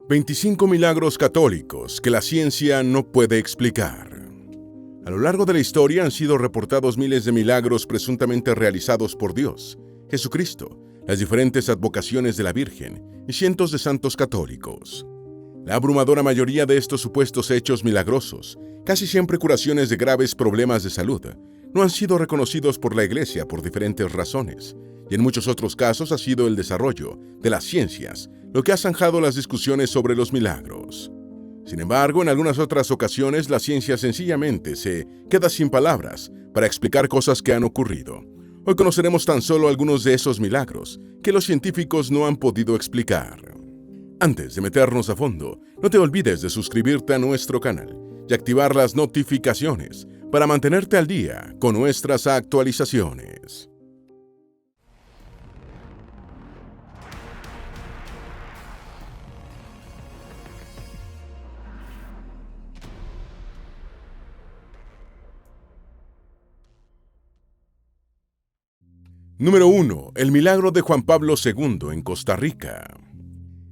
25 milagros católicos que la ciencia no puede explicar. A lo largo de la historia han sido reportados miles de milagros presuntamente realizados por Dios, Jesucristo, las diferentes advocaciones de la Virgen y cientos de santos católicos. La abrumadora mayoría de estos supuestos hechos milagrosos, casi siempre curaciones de graves problemas de salud, no han sido reconocidos por la Iglesia por diferentes razones, y en muchos otros casos ha sido el desarrollo de las ciencias lo que ha zanjado las discusiones sobre los milagros. Sin embargo, en algunas otras ocasiones la ciencia sencillamente se queda sin palabras para explicar cosas que han ocurrido. Hoy conoceremos tan solo algunos de esos milagros que los científicos no han podido explicar. Antes de meternos a fondo, no te olvides de suscribirte a nuestro canal y activar las notificaciones para mantenerte al día con nuestras actualizaciones. Número 1. El milagro de Juan Pablo II en Costa Rica.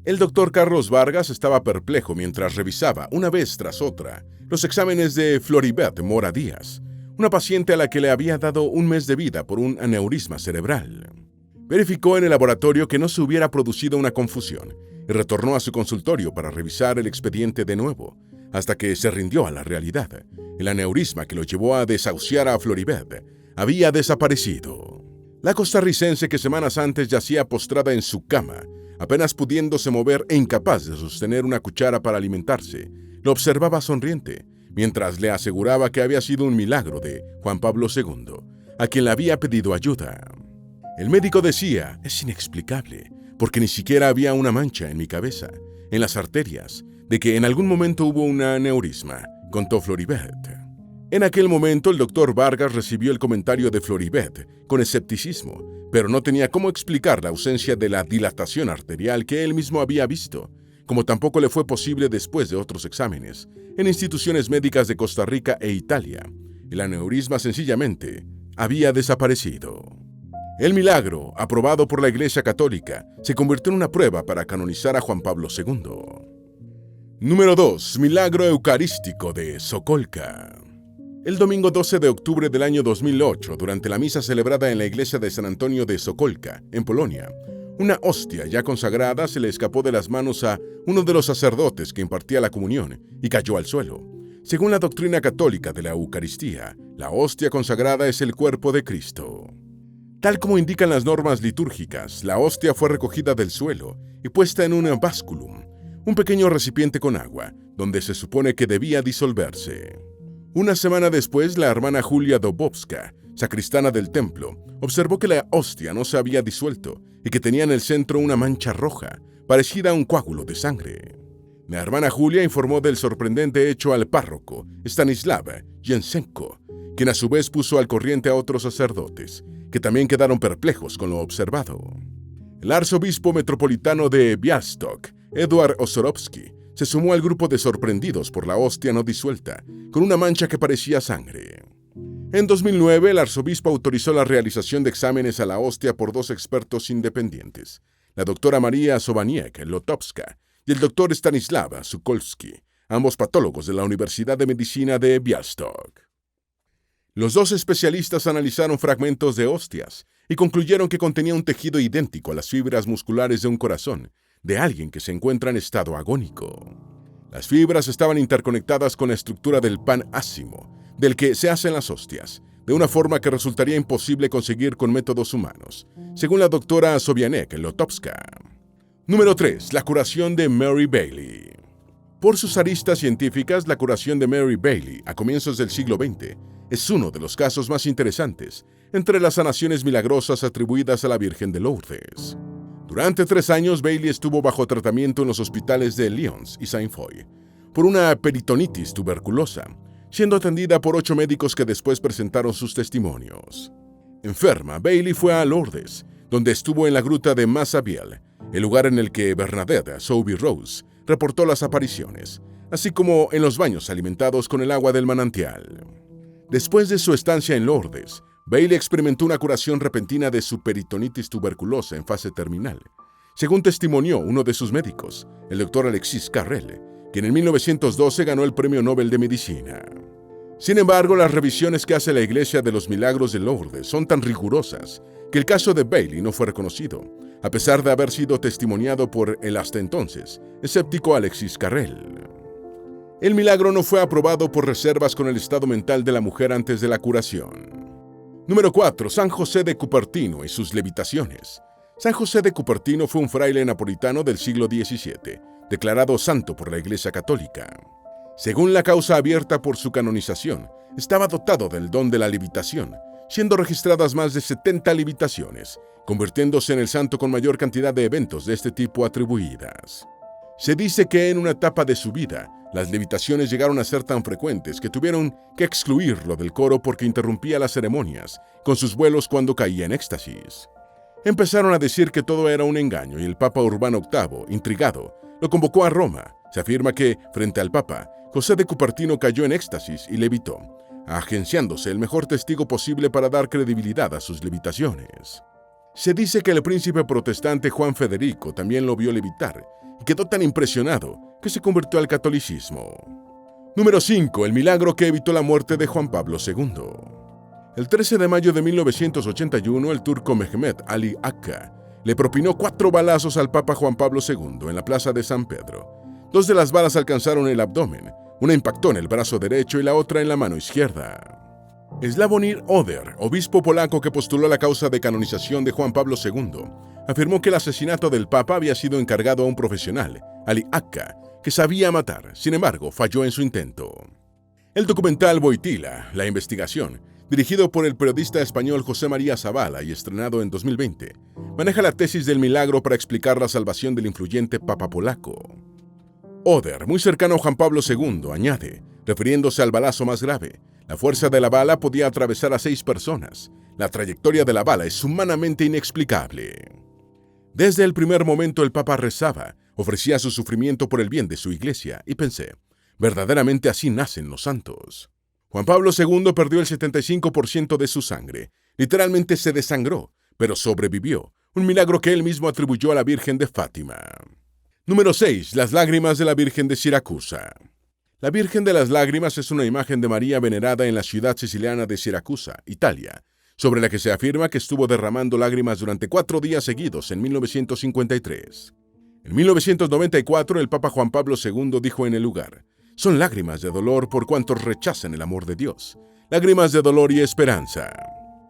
El doctor Carlos Vargas estaba perplejo mientras revisaba, una vez tras otra, los exámenes de Floribeth Mora Díaz, una paciente a la que le había dado un mes de vida por un aneurisma cerebral. Verificó en el laboratorio que no se hubiera producido una confusión y retornó a su consultorio para revisar el expediente de nuevo, hasta que se rindió a la realidad. El aneurisma que lo llevó a desahuciar a Floribeth había desaparecido. La costarricense, que semanas antes yacía postrada en su cama, apenas pudiéndose mover e incapaz de sostener una cuchara para alimentarse, lo observaba sonriente, mientras le aseguraba que había sido un milagro de Juan Pablo II, a quien le había pedido ayuda. El médico decía: «Es inexplicable, porque ni siquiera había una mancha en mi cabeza, en las arterias, de que en algún momento hubo un aneurisma», contó Floribeth. En aquel momento el doctor Vargas recibió el comentario de Floribeth con escepticismo, pero no tenía cómo explicar la ausencia de la dilatación arterial que él mismo había visto, como tampoco le fue posible después de otros exámenes en instituciones médicas de Costa Rica e Italia. El aneurisma sencillamente había desaparecido. El milagro, aprobado por la Iglesia Católica, se convirtió en una prueba para canonizar a Juan Pablo II. Número 2. Milagro eucarístico de Sokolka. El domingo 12 de octubre del año 2008, durante la misa celebrada en la iglesia de San Antonio de Sokolka, en Polonia, una hostia ya consagrada se le escapó de las manos a uno de los sacerdotes que impartía la comunión y cayó al suelo. Según la doctrina católica de la Eucaristía, la hostia consagrada es el cuerpo de Cristo. Tal como indican las normas litúrgicas, la hostia fue recogida del suelo y puesta en un básculum, un pequeño recipiente con agua, donde se supone que debía disolverse. Una semana después, la hermana Julia Dobowska, sacristana del templo, observó que la hostia no se había disuelto y que tenía en el centro una mancha roja, parecida a un coágulo de sangre. La hermana Julia informó del sorprendente hecho al párroco, Stanislav Jensenko, quien a su vez puso al corriente a otros sacerdotes, que también quedaron perplejos con lo observado. El arzobispo metropolitano de Białystok, Eduard Osorowski, se sumó al grupo de sorprendidos por la hostia no disuelta, con una mancha que parecía sangre. En 2009, el arzobispo autorizó la realización de exámenes a la hostia por dos expertos independientes, la doctora María Sobaniec-Lotowska y el doctor Stanislav Sukolski, ambos patólogos de la Universidad de Medicina de Białystok. Los dos especialistas analizaron fragmentos de hostias y concluyeron que contenía un tejido idéntico a las fibras musculares de un corazón, de alguien que se encuentra en estado agónico. Las fibras estaban interconectadas con la estructura del pan ácimo, del que se hacen las hostias, de una forma que resultaría imposible conseguir con métodos humanos, según la doctora Sobianek-Lotowska. Número 3. La curación de Mary Bailey. Por sus aristas científicas, la curación de Mary Bailey a comienzos del siglo XX es uno de los casos más interesantes entre las sanaciones milagrosas atribuidas a la Virgen de Lourdes. Durante 3 años, Bailey estuvo bajo tratamiento en los hospitales de Lyons y Saint-Foy por una peritonitis tuberculosa, siendo atendida por 8 médicos que después presentaron sus testimonios. Enferma, Bailey fue a Lourdes, donde estuvo en la gruta de Massabielle, el lugar en el que Bernadette Soubirous reportó las apariciones, así como en los baños alimentados con el agua del manantial. Después de su estancia en Lourdes, Bailey experimentó una curación repentina de su peritonitis tuberculosa en fase terminal, según testimonió uno de sus médicos, el doctor Alexis Carrel, quien en 1912 ganó el Premio Nobel de Medicina. Sin embargo, las revisiones que hace la Iglesia de los Milagros de Lourdes son tan rigurosas que el caso de Bailey no fue reconocido, a pesar de haber sido testimoniado por el hasta entonces escéptico Alexis Carrel. El milagro no fue aprobado por reservas con el estado mental de la mujer antes de la curación. Número 4. San José de Cupertino y sus levitaciones. San José de Cupertino fue un fraile napolitano del siglo XVII, declarado santo por la Iglesia Católica. Según la causa abierta por su canonización, estaba dotado del don de la levitación, siendo registradas más de 70 levitaciones, convirtiéndose en el santo con mayor cantidad de eventos de este tipo atribuidas. Se dice que en una etapa de su vida, las levitaciones llegaron a ser tan frecuentes que tuvieron que excluirlo del coro porque interrumpía las ceremonias con sus vuelos cuando caía en éxtasis. Empezaron a decir que todo era un engaño y el Papa Urbano VIII, intrigado, lo convocó a Roma. Se afirma que, frente al Papa, José de Cupertino cayó en éxtasis y levitó, agenciándose el mejor testigo posible para dar credibilidad a sus levitaciones. Se dice que el príncipe protestante Juan Federico también lo vio levitar y quedó tan impresionado que se convirtió al catolicismo. Número 5. El milagro que evitó la muerte de Juan Pablo II. El 13 de mayo de 1981, el turco Mehmet Ali Akka le propinó 4 balazos al Papa Juan Pablo II en la plaza de San Pedro. 2 de las balas alcanzaron el abdomen, una impactó en el brazo derecho y la otra en la mano izquierda. Sławomir Oder, obispo polaco que postuló la causa de canonización de Juan Pablo II, afirmó que el asesinato del Papa había sido encargado a un profesional, Ali Akka, que sabía matar, sin embargo, falló en su intento. El documental Wojtyła, la investigación, dirigido por el periodista español José María Zavala y estrenado en 2020, maneja la tesis del milagro para explicar la salvación del influyente Papa polaco. Oder, muy cercano a Juan Pablo II, añade, refiriéndose al balazo más grave, la fuerza de la bala podía atravesar a 6 personas. La trayectoria de la bala es humanamente inexplicable. Desde el primer momento el Papa rezaba, ofrecía su sufrimiento por el bien de su iglesia, y pensé, verdaderamente así nacen los santos. Juan Pablo II perdió el 75% de su sangre, literalmente se desangró, pero sobrevivió, un milagro que él mismo atribuyó a la Virgen de Fátima. Número 6. Las lágrimas de la Virgen de Siracusa. La Virgen de las Lágrimas es una imagen de María venerada en la ciudad siciliana de Siracusa, Italia, sobre la que se afirma que estuvo derramando lágrimas durante 4 días seguidos en 1953. En 1994, el Papa Juan Pablo II dijo en el lugar, «Son lágrimas de dolor por cuantos rechazan el amor de Dios, lágrimas de dolor y esperanza».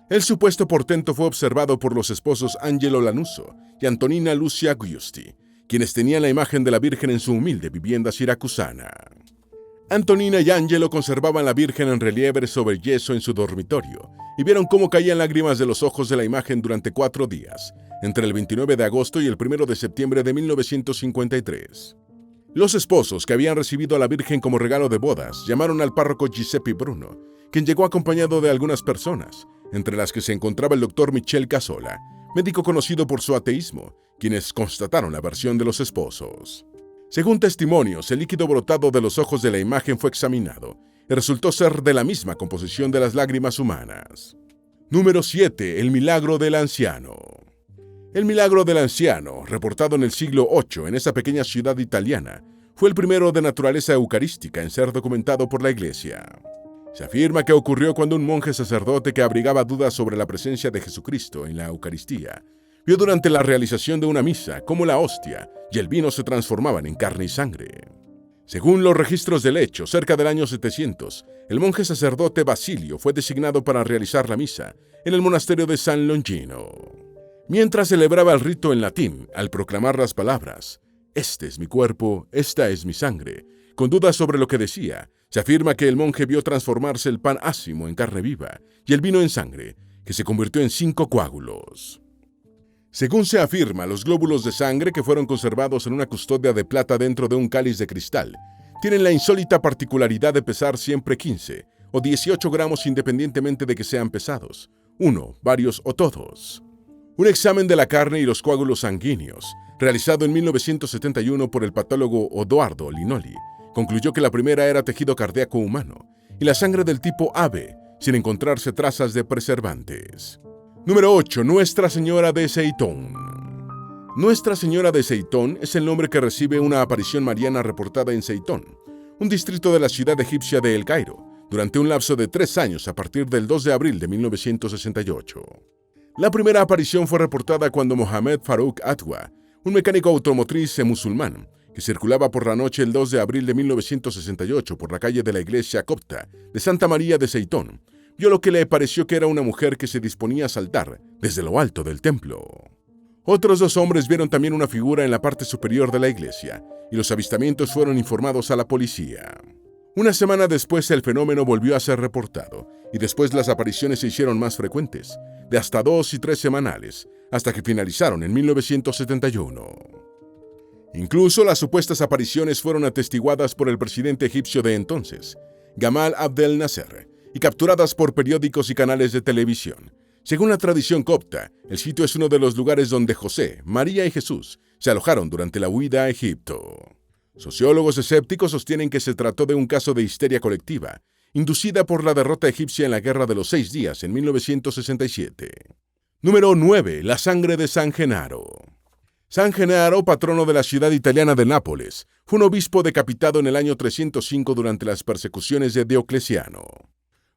El supuesto portento fue observado por los esposos Angelo Lanuso y Antonina Lucia Giusti, quienes tenían la imagen de la Virgen en su humilde vivienda siracusana. Antonina y Angelo conservaban la Virgen en relieve sobre yeso en su dormitorio y vieron cómo caían lágrimas de los ojos de la imagen durante 4 días, entre el 29 de agosto y el 1 de septiembre de 1953. Los esposos, que habían recibido a la Virgen como regalo de bodas, llamaron al párroco Giuseppe Bruno, quien llegó acompañado de algunas personas, entre las que se encontraba el doctor Michel Casola, médico conocido por su ateísmo, quienes constataron la versión de los esposos. Según testimonios, el líquido brotado de los ojos de la imagen fue examinado y resultó ser de la misma composición de las lágrimas humanas. Número 7. El milagro del anciano. El milagro del anciano, reportado en el siglo VIII en esa pequeña ciudad italiana, fue el primero de naturaleza eucarística en ser documentado por la Iglesia. Se afirma que ocurrió cuando un monje sacerdote que abrigaba dudas sobre la presencia de Jesucristo en la Eucaristía vio durante la realización de una misa cómo la hostia y el vino se transformaban en carne y sangre. Según los registros del hecho, cerca del año 700, el monje sacerdote Basilio fue designado para realizar la misa en el monasterio de San Longino. Mientras celebraba el rito en latín, al proclamar las palabras, «Este es mi cuerpo, esta es mi sangre», con dudas sobre lo que decía, se afirma que el monje vio transformarse el pan ácimo en carne viva y el vino en sangre, que se convirtió en 5 coágulos. Según se afirma, los glóbulos de sangre que fueron conservados en una custodia de plata dentro de un cáliz de cristal tienen la insólita particularidad de pesar siempre 15 o 18 gramos independientemente de que sean pesados, uno, varios o todos. Un examen de la carne y los coágulos sanguíneos, realizado en 1971 por el patólogo Odoardo Linoli, concluyó que la primera era tejido cardíaco humano y la sangre del tipo AB, sin encontrarse trazas de preservantes. Número 8. Nuestra Señora de Seitón. Nuestra Señora de Seitón es el nombre que recibe una aparición mariana reportada en Seitón, un distrito de la ciudad egipcia de El Cairo, durante un lapso de 3 años a partir del 2 de abril de 1968. La primera aparición fue reportada cuando Mohamed Farouk Atwa, un mecánico automotriz musulmán, que circulaba por la noche el 2 de abril de 1968 por la calle de la iglesia copta de Santa María de Seitón, vio lo que le pareció que era una mujer que se disponía a saltar desde lo alto del templo. Otros 2 hombres vieron también una figura en la parte superior de la iglesia, y los avistamientos fueron informados a la policía. Una semana después el fenómeno volvió a ser reportado, y después las apariciones se hicieron más frecuentes, de hasta 2 y 3 semanales, hasta que finalizaron en 1971. Incluso las supuestas apariciones fueron atestiguadas por el presidente egipcio de entonces, Gamal Abdel Nasser, y capturadas por periódicos y canales de televisión. Según la tradición copta, el sitio es uno de los lugares donde José, María y Jesús se alojaron durante la huida a Egipto. Sociólogos escépticos sostienen que se trató de un caso de histeria colectiva, inducida por la derrota egipcia en la Guerra de los 6 Días en 1967. Número 9. La sangre de San Genaro. San Genaro, patrono de la ciudad italiana de Nápoles, fue un obispo decapitado en el año 305 durante las persecuciones de Diocleciano.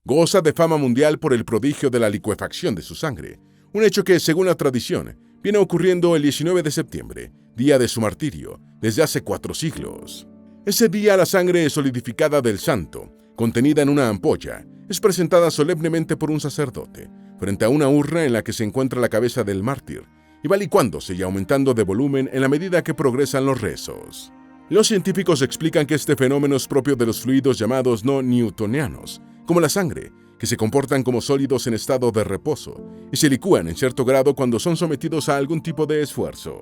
Goza de fama mundial por el prodigio de la licuefacción de su sangre, un hecho que, según la tradición, viene ocurriendo el 19 de septiembre, día de su martirio, desde hace 4 siglos. Ese día la sangre solidificada del santo, contenida en una ampolla, es presentada solemnemente por un sacerdote, frente a una urna en la que se encuentra la cabeza del mártir, y va licuándose y aumentando de volumen en la medida que progresan los rezos. Los científicos explican que este fenómeno es propio de los fluidos llamados no newtonianos, como la sangre, que se comportan como sólidos en estado de reposo y se licúan en cierto grado cuando son sometidos a algún tipo de esfuerzo.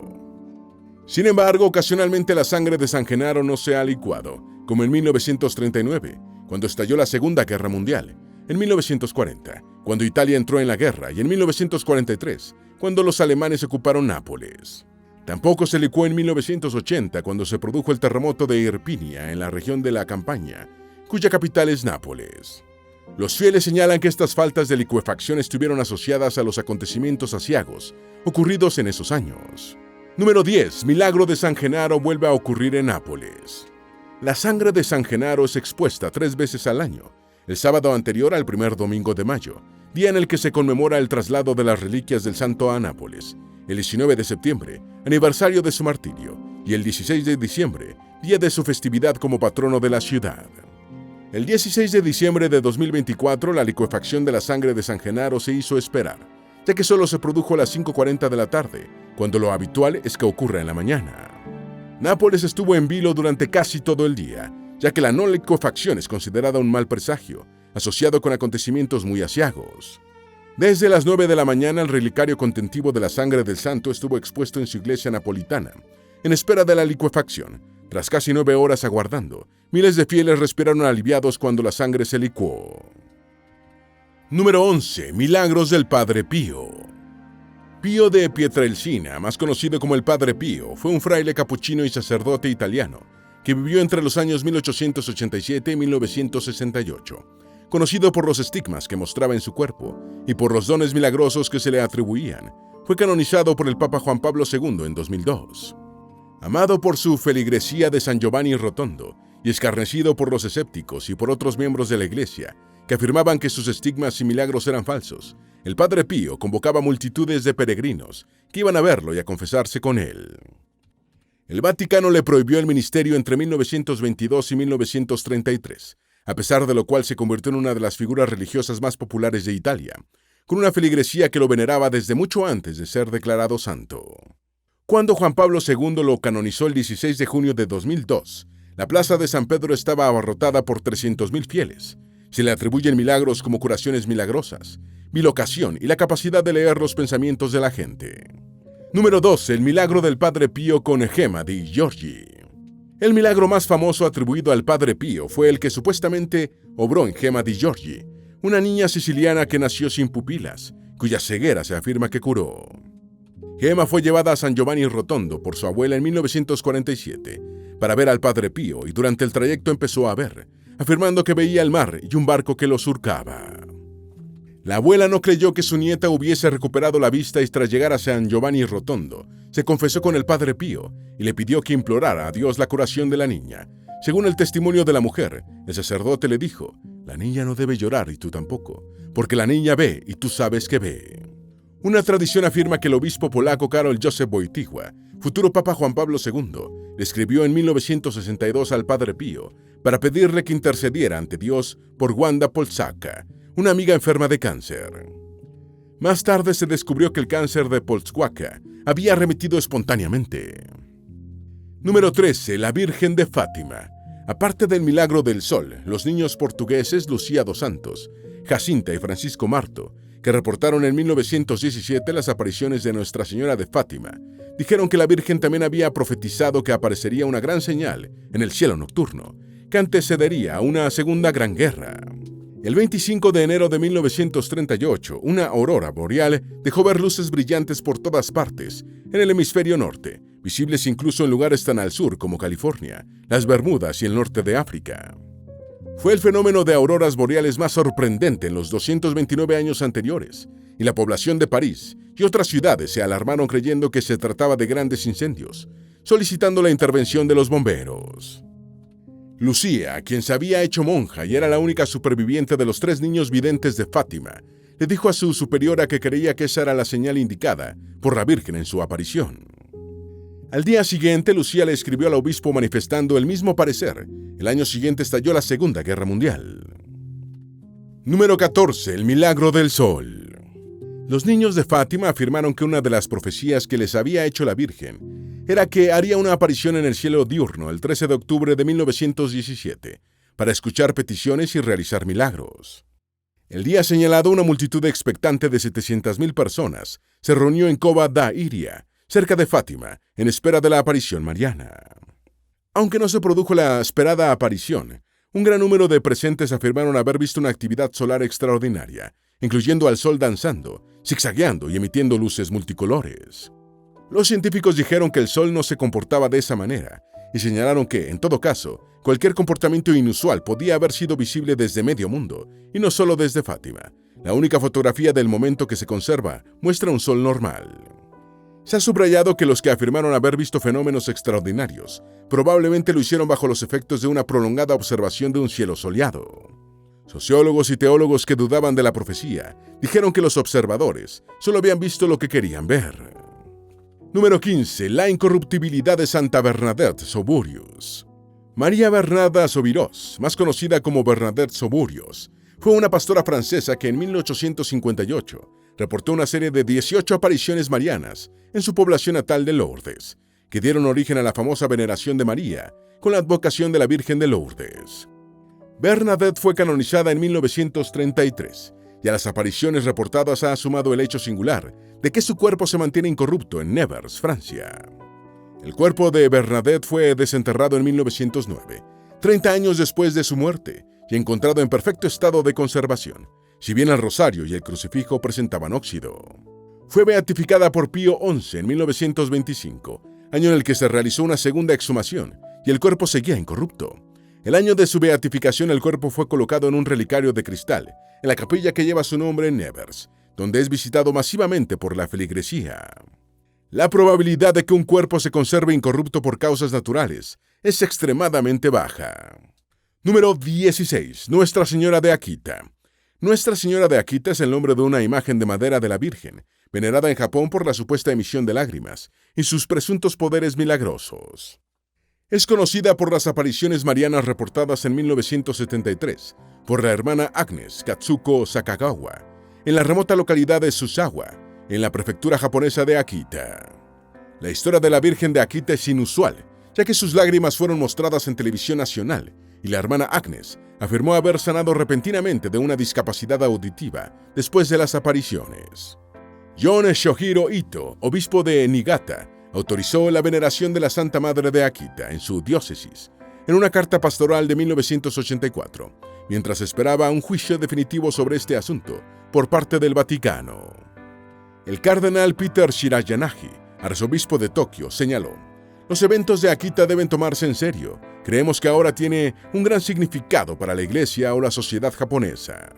Sin embargo, ocasionalmente la sangre de San Genaro no se ha licuado, como en 1939, cuando estalló la Segunda Guerra Mundial, en 1940, cuando Italia entró en la guerra, y en 1943, cuando los alemanes ocuparon Nápoles. Tampoco se licuó en 1980, cuando se produjo el terremoto de Irpinia en la región de la Campania, cuya capital es Nápoles. Los fieles señalan que estas faltas de licuefacción estuvieron asociadas a los acontecimientos aciagos ocurridos en esos años. Número 10. Milagro de San Genaro vuelve a ocurrir en Nápoles. La sangre de San Genaro es expuesta 3 veces al año, el sábado anterior al primer domingo de mayo, día en el que se conmemora el traslado de las reliquias del santo a Nápoles, el 19 de septiembre, aniversario de su martirio, y el 16 de diciembre, día de su festividad como patrono de la ciudad. El 16 de diciembre de 2024, la licuefacción de la sangre de San Genaro se hizo esperar, ya que solo se produjo a las 5:40 de la tarde, cuando lo habitual es que ocurra en la mañana. Nápoles estuvo en vilo durante casi todo el día, ya que la no licuefacción es considerada un mal presagio, asociado con acontecimientos muy aciagos. Desde las 9 de la mañana, el relicario contentivo de la sangre del santo estuvo expuesto en su iglesia napolitana, en espera de la licuefacción. Tras casi 9 horas aguardando, miles de fieles respiraron aliviados cuando la sangre se licuó. Número 11. Milagros del Padre Pío. Pío de Pietrelcina, más conocido como el Padre Pío, fue un fraile capuchino y sacerdote italiano que vivió entre los años 1887 y 1968, conocido por los estigmas que mostraba en su cuerpo y por los dones milagrosos que se le atribuían. Fue canonizado por el Papa Juan Pablo II en 2002. Amado por su feligresía de San Giovanni Rotondo y escarnecido por los escépticos y por otros miembros de la Iglesia que afirmaban que sus estigmas y milagros eran falsos, el Padre Pío convocaba multitudes de peregrinos que iban a verlo y a confesarse con él. El Vaticano le prohibió el ministerio entre 1922 y 1933, a pesar de lo cual se convirtió en una de las figuras religiosas más populares de Italia, con una feligresía que lo veneraba desde mucho antes de ser declarado santo. Cuando Juan Pablo II lo canonizó el 16 de junio de 2002, la plaza de San Pedro estaba abarrotada por 300.000 fieles. Se le atribuyen milagros como curaciones milagrosas, bilocación y la capacidad de leer los pensamientos de la gente. Número 12. El milagro del Padre Pío con Gemma di Giorgi. El milagro más famoso atribuido al Padre Pío fue el que supuestamente obró en Gemma di Giorgi, una niña siciliana que nació sin pupilas, cuya ceguera se afirma que curó. Gemma fue llevada a San Giovanni Rotondo por su abuela en 1947 para ver al Padre Pío y durante el trayecto empezó a ver, afirmando que veía el mar y un barco que lo surcaba. La abuela no creyó que su nieta hubiese recuperado la vista y tras llegar a San Giovanni Rotondo, se confesó con el Padre Pío y le pidió que implorara a Dios la curación de la niña. Según el testimonio de la mujer, el sacerdote le dijo: «La niña no debe llorar y tú tampoco, porque la niña ve y tú sabes que ve». Una tradición afirma que el obispo polaco Karol Józef Wojtyła, futuro Papa Juan Pablo II, le escribió en 1962 al Padre Pío para pedirle que intercediera ante Dios por Wanda Polczaka, una amiga enferma de cáncer. Más tarde se descubrió que el cáncer de Polczaka había remitido espontáneamente. Número 13. La Virgen de Fátima. Aparte del milagro del sol, los niños portugueses Lucía dos Santos, Jacinta y Francisco Marto, que reportaron en 1917 las apariciones de Nuestra Señora de Fátima, dijeron que la Virgen también había profetizado que aparecería una gran señal en el cielo nocturno, que antecedería a una segunda gran guerra. El 25 de enero de 1938, una aurora boreal dejó ver luces brillantes por todas partes, en el hemisferio norte, visibles incluso en lugares tan al sur como California, las Bermudas y el norte de África. Fue el fenómeno de auroras boreales más sorprendente en los 229 años anteriores, y la población de París y otras ciudades se alarmaron creyendo que se trataba de grandes incendios, solicitando la intervención de los bomberos. Lucía, quien se había hecho monja y era la única superviviente de los 3 niños videntes de Fátima, le dijo a su superiora que creía que esa era la señal indicada por la Virgen en su aparición. Al día siguiente, Lucía le escribió al obispo manifestando el mismo parecer. El año siguiente estalló la Segunda Guerra Mundial. Número 14. El milagro del sol. Los niños de Fátima afirmaron que una de las profecías que les había hecho la Virgen era que haría una aparición en el cielo diurno el 13 de octubre de 1917 para escuchar peticiones y realizar milagros. El día señalado, una multitud expectante de 700,000 personas se reunió en Cova da Iria, cerca de Fátima, en espera de la aparición mariana. Aunque no se produjo la esperada aparición, un gran número de presentes afirmaron haber visto una actividad solar extraordinaria, incluyendo al sol danzando, zigzagueando y emitiendo luces multicolores. Los científicos dijeron que el sol no se comportaba de esa manera y señalaron que, en todo caso, cualquier comportamiento inusual podía haber sido visible desde medio mundo, y no solo desde Fátima. La única fotografía del momento que se conserva muestra un sol normal. Se ha subrayado que los que afirmaron haber visto fenómenos extraordinarios probablemente lo hicieron bajo los efectos de una prolongada observación de un cielo soleado. Sociólogos y teólogos que dudaban de la profecía dijeron que los observadores solo habían visto lo que querían ver. Número 15. La incorruptibilidad de Santa Bernadette Soburius. María Bernarda Soubirous, más conocida como Bernadette Soburius, fue una pastora francesa que en 1858 reportó una serie de 18 apariciones marianas en su población natal de Lourdes, que dieron origen a la famosa veneración de María con la advocación de la Virgen de Lourdes. Bernadette fue canonizada en 1933 y a las apariciones reportadas ha sumado el hecho singular de que su cuerpo se mantiene incorrupto en Nevers, Francia. El cuerpo de Bernadette fue desenterrado en 1909, 30 años después de su muerte, y encontrado en perfecto estado de conservación, si bien el rosario y el crucifijo presentaban óxido. Fue beatificada por Pío XI en 1925, año en el que se realizó una segunda exhumación, y el cuerpo seguía incorrupto. El año de su beatificación, el cuerpo fue colocado en un relicario de cristal, en la capilla que lleva su nombre en Nevers, donde es visitado masivamente por la feligresía. La probabilidad de que un cuerpo se conserve incorrupto por causas naturales es extremadamente baja. Número 16. Nuestra Señora de Akita. Nuestra Señora de Akita es el nombre de una imagen de madera de la Virgen, venerada en Japón por la supuesta emisión de lágrimas y sus presuntos poderes milagrosos. Es conocida por las apariciones marianas reportadas en 1973 por la hermana Agnes Katsuko Sakagawa, en la remota localidad de Suzawa, en la prefectura japonesa de Akita. La historia de la Virgen de Akita es inusual, ya que sus lágrimas fueron mostradas en televisión nacional y la hermana Agnes afirmó haber sanado repentinamente de una discapacidad auditiva después de las apariciones. John Shohiro Ito, obispo de Niigata, autorizó la veneración de la Santa Madre de Akita en su diócesis, en una carta pastoral de 1984, mientras esperaba un juicio definitivo sobre este asunto por parte del Vaticano. El cardenal Peter Shirayanagi, arzobispo de Tokio, señaló: «Los eventos de Akita deben tomarse en serio. Creemos que ahora tiene un gran significado para la Iglesia o la sociedad japonesa».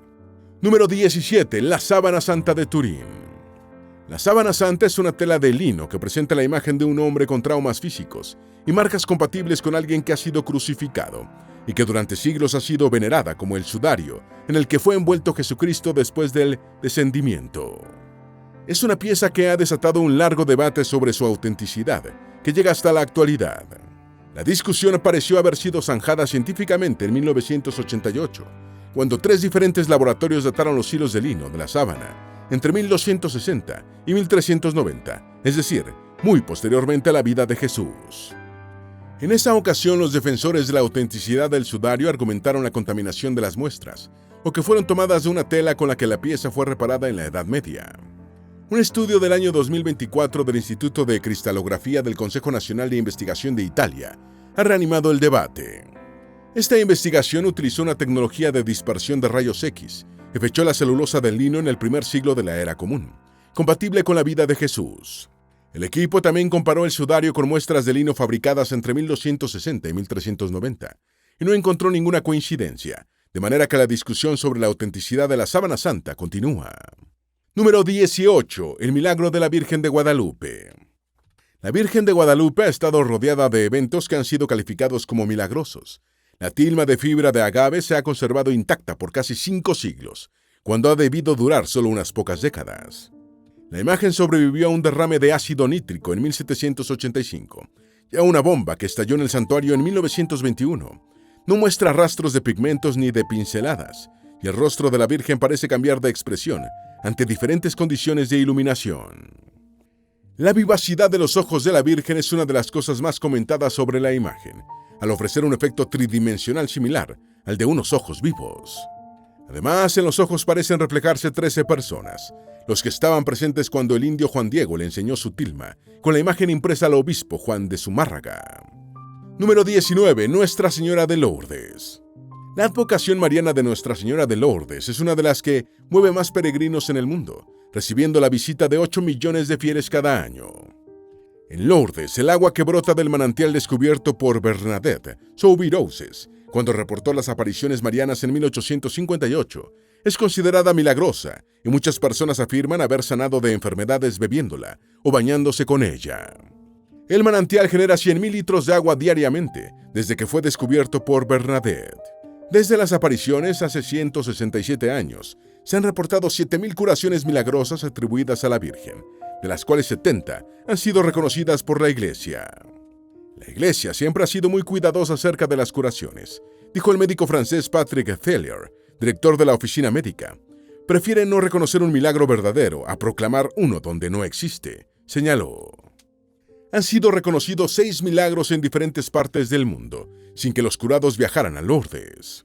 Número 17. La sábana santa de Turín. La sábana santa es una tela de lino que presenta la imagen de un hombre con traumas físicos y marcas compatibles con alguien que ha sido crucificado y que durante siglos ha sido venerada como el sudario en el que fue envuelto Jesucristo después del descendimiento. Es una pieza que ha desatado un largo debate sobre su autenticidad, que llega hasta la actualidad. La discusión pareció haber sido zanjada científicamente en 1988, cuando 3 diferentes laboratorios dataron los hilos de lino de la sábana entre 1260 y 1390, es decir, muy posteriormente a la vida de Jesús. En esa ocasión, los defensores de la autenticidad del sudario argumentaron la contaminación de las muestras, o que fueron tomadas de una tela con la que la pieza fue reparada en la Edad Media. Un estudio del año 2024 del Instituto de Cristalografía del Consejo Nacional de Investigación de Italia ha reanimado el debate. Esta investigación utilizó una tecnología de dispersión de rayos X que fechó la celulosa del lino en el primer siglo de la era común, compatible con la vida de Jesús. El equipo también comparó el sudario con muestras de lino fabricadas entre 1260 y 1390, y no encontró ninguna coincidencia, de manera que la discusión sobre la autenticidad de la sábana santa continúa. Número 18. El milagro de la Virgen de Guadalupe. La Virgen de Guadalupe ha estado rodeada de eventos que han sido calificados como milagrosos. La tilma de fibra de agave se ha conservado intacta por casi 5 siglos, cuando ha debido durar solo unas pocas décadas. La imagen sobrevivió a un derrame de ácido nítrico en 1785 y a una bomba que estalló en el santuario en 1921. No muestra rastros de pigmentos ni de pinceladas, y el rostro de la Virgen parece cambiar de expresión ante diferentes condiciones de iluminación. La vivacidad de los ojos de la Virgen es una de las cosas más comentadas sobre la imagen, al ofrecer un efecto tridimensional similar al de unos ojos vivos. Además, en los ojos parecen reflejarse 13 personas, los que estaban presentes cuando el indio Juan Diego le enseñó su tilma, con la imagen impresa al obispo Juan de Zumárraga. Número 19. Nuestra Señora de Lourdes. La advocación mariana de Nuestra Señora de Lourdes es una de las que mueve más peregrinos en el mundo, recibiendo la visita de 8 millones de fieles cada año. En Lourdes, el agua que brota del manantial descubierto por Bernadette Soubirous, cuando reportó las apariciones marianas en 1858, es considerada milagrosa y muchas personas afirman haber sanado de enfermedades bebiéndola o bañándose con ella. El manantial genera 100.000 litros de agua diariamente desde que fue descubierto por Bernadette. Desde las apariciones hace 167 años, se han reportado 7.000 curaciones milagrosas atribuidas a la Virgen, de las cuales 70 han sido reconocidas por la Iglesia. La Iglesia siempre ha sido muy cuidadosa acerca de las curaciones, dijo el médico francés Patrick Thaler, director de la oficina médica. Prefiere no reconocer un milagro verdadero a proclamar uno donde no existe, señaló. Han sido reconocidos 6 milagros en diferentes partes del mundo, sin que los curados viajaran a Lourdes.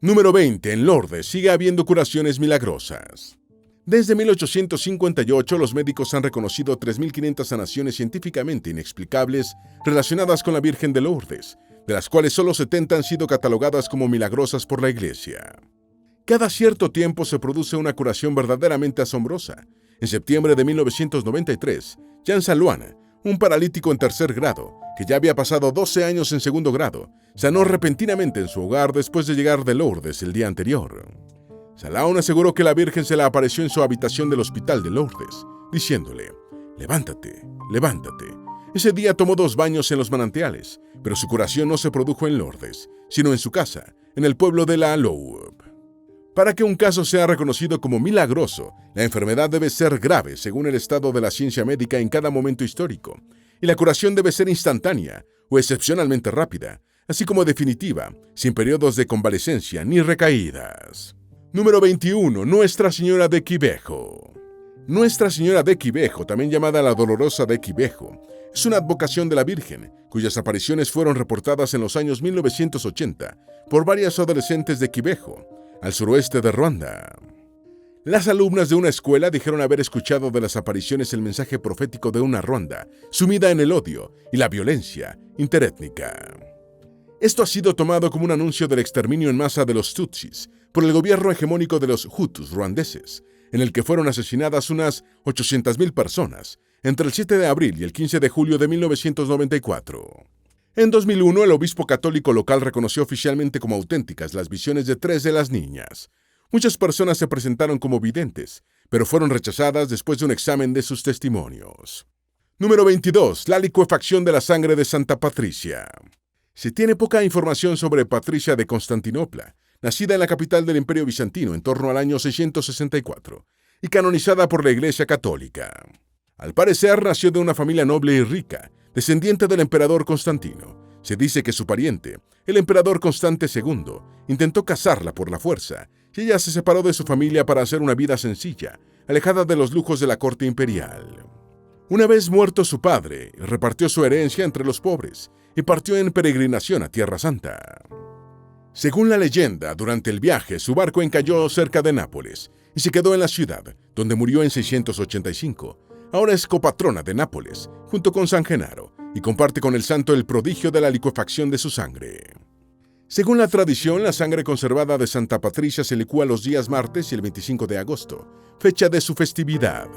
Número 20. En Lourdes sigue habiendo curaciones milagrosas. Desde 1858, los médicos han reconocido 3.500 sanaciones científicamente inexplicables relacionadas con la Virgen de Lourdes, de las cuales solo 70 han sido catalogadas como milagrosas por la Iglesia. Cada cierto tiempo se produce una curación verdaderamente asombrosa. En septiembre de 1993, Jean Saluana, un paralítico en 3er grado, que ya había pasado 12 años en 2º grado, sanó repentinamente en su hogar después de llegar de Lourdes el día anterior. Salaón aseguró que la Virgen se le apareció en su habitación del hospital de Lourdes, diciéndole: «Levántate, levántate». Ese día tomó 2 baños en los manantiales, pero su curación no se produjo en Lourdes, sino en su casa, en el pueblo de La Louve. Para que un caso sea reconocido como milagroso, la enfermedad debe ser grave según el estado de la ciencia médica en cada momento histórico, y la curación debe ser instantánea o excepcionalmente rápida, así como definitiva, sin periodos de convalecencia ni recaídas. Número 21. Nuestra Señora de Quivejo. Nuestra Señora de Quivejo, también llamada la Dolorosa de Quivejo, es una advocación de la Virgen, cuyas apariciones fueron reportadas en los años 1980 por varias adolescentes de Quivejo, al suroeste de Ruanda. Las alumnas de una escuela dijeron haber escuchado de las apariciones el mensaje profético de una Ruanda sumida en el odio y la violencia interétnica. Esto ha sido tomado como un anuncio del exterminio en masa de los Tutsis por el gobierno hegemónico de los Hutus ruandeses, en el que fueron asesinadas unas 800.000 personas entre el 7 de abril y el 15 de julio de 1994. En 2001, el obispo católico local reconoció oficialmente como auténticas las visiones de 3 de las niñas. Muchas personas se presentaron como videntes, pero fueron rechazadas después de un examen de sus testimonios. Número 22. La licuefacción de la sangre de Santa Patricia. Se tiene poca información sobre Patricia de Constantinopla, nacida en la capital del Imperio Bizantino en torno al año 664 y canonizada por la Iglesia Católica. Al parecer, nació de una familia noble y rica, descendiente del emperador Constantino. Se dice que su pariente, el emperador Constante II, intentó casarla por la fuerza, y ella se separó de su familia para hacer una vida sencilla, alejada de los lujos de la corte imperial. Una vez muerto su padre, repartió su herencia entre los pobres y partió en peregrinación a Tierra Santa. Según la leyenda, durante el viaje su barco encalló cerca de Nápoles y se quedó en la ciudad, donde murió en 685. Ahora es copatrona de Nápoles, junto con San Genaro, y comparte con el santo el prodigio de la licuefacción de su sangre. Según la tradición, la sangre conservada de Santa Patricia se licúa los días martes y el 25 de agosto, fecha de su festividad.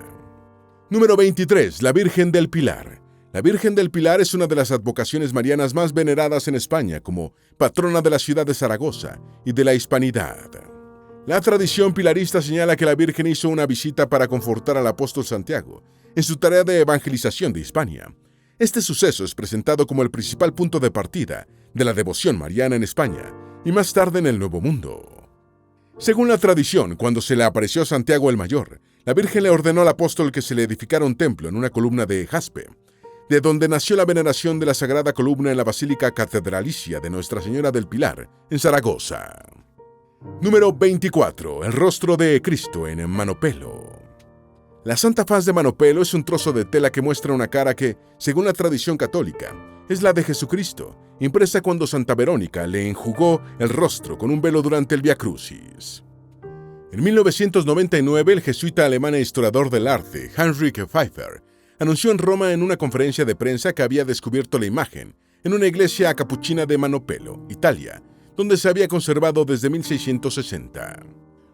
Número 23. La Virgen del Pilar. La Virgen del Pilar es una de las advocaciones marianas más veneradas en España como patrona de la ciudad de Zaragoza y de la hispanidad. La tradición pilarista señala que la Virgen hizo una visita para confortar al apóstol Santiago en su tarea de evangelización de Hispania. Este suceso es presentado como el principal punto de partida de la devoción mariana en España y más tarde en el Nuevo Mundo. Según la tradición, cuando se le apareció a Santiago el Mayor, la Virgen le ordenó al apóstol que se le edificara un templo en una columna de jaspe, de donde nació la veneración de la Sagrada Columna en la Basílica Catedralicia de Nuestra Señora del Pilar, en Zaragoza. Número 24. El rostro de Cristo en Manopelo. La Santa Faz de Manopelo es un trozo de tela que muestra una cara que, según la tradición católica, es la de Jesucristo, impresa cuando Santa Verónica le enjugó el rostro con un velo durante el Vía Crucis. En 1999, el jesuita alemán e historiador del arte, Heinrich Pfeiffer, anunció en Roma en una conferencia de prensa que había descubierto la imagen en una iglesia capuchina de Manopelo, Italia, donde se había conservado desde 1660.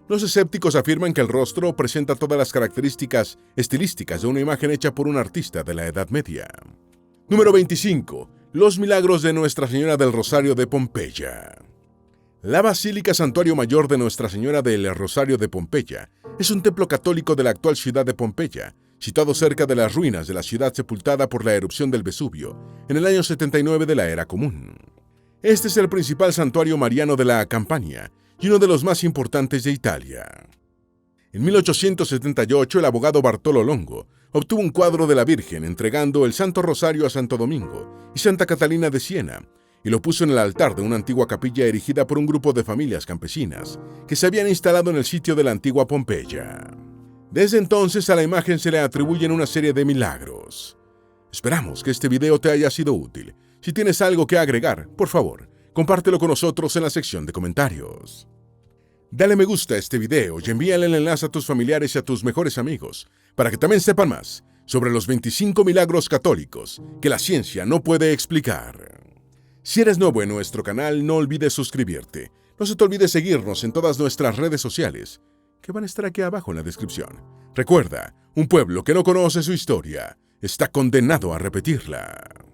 Los escépticos afirman que el rostro presenta todas las características estilísticas de una imagen hecha por un artista de la Edad Media. Número 25. Los milagros de Nuestra Señora del Rosario de Pompeya. La Basílica Santuario Mayor de Nuestra Señora del Rosario de Pompeya es un templo católico de la actual ciudad de Pompeya, situado cerca de las ruinas de la ciudad sepultada por la erupción del Vesubio en el año 79 de la Era Común. Este es el principal santuario mariano de la Campania y uno de los más importantes de Italia. En 1878, el abogado Bartolo Longo obtuvo un cuadro de la Virgen entregando el Santo Rosario a Santo Domingo y Santa Catalina de Siena, y lo puso en el altar de una antigua capilla erigida por un grupo de familias campesinas que se habían instalado en el sitio de la antigua Pompeya. Desde entonces a la imagen se le atribuyen una serie de milagros. Esperamos que este video te haya sido útil. Si tienes algo que agregar, por favor, compártelo con nosotros en la sección de comentarios. Dale me gusta a este video y envíale el enlace a tus familiares y a tus mejores amigos para que también sepan más sobre los 25 milagros católicos que la ciencia no puede explicar. Si eres nuevo en nuestro canal, no olvides suscribirte. No se te olvide seguirnos en todas nuestras redes sociales, que van a estar aquí abajo en la descripción. Recuerda, un pueblo que no conoce su historia está condenado a repetirla.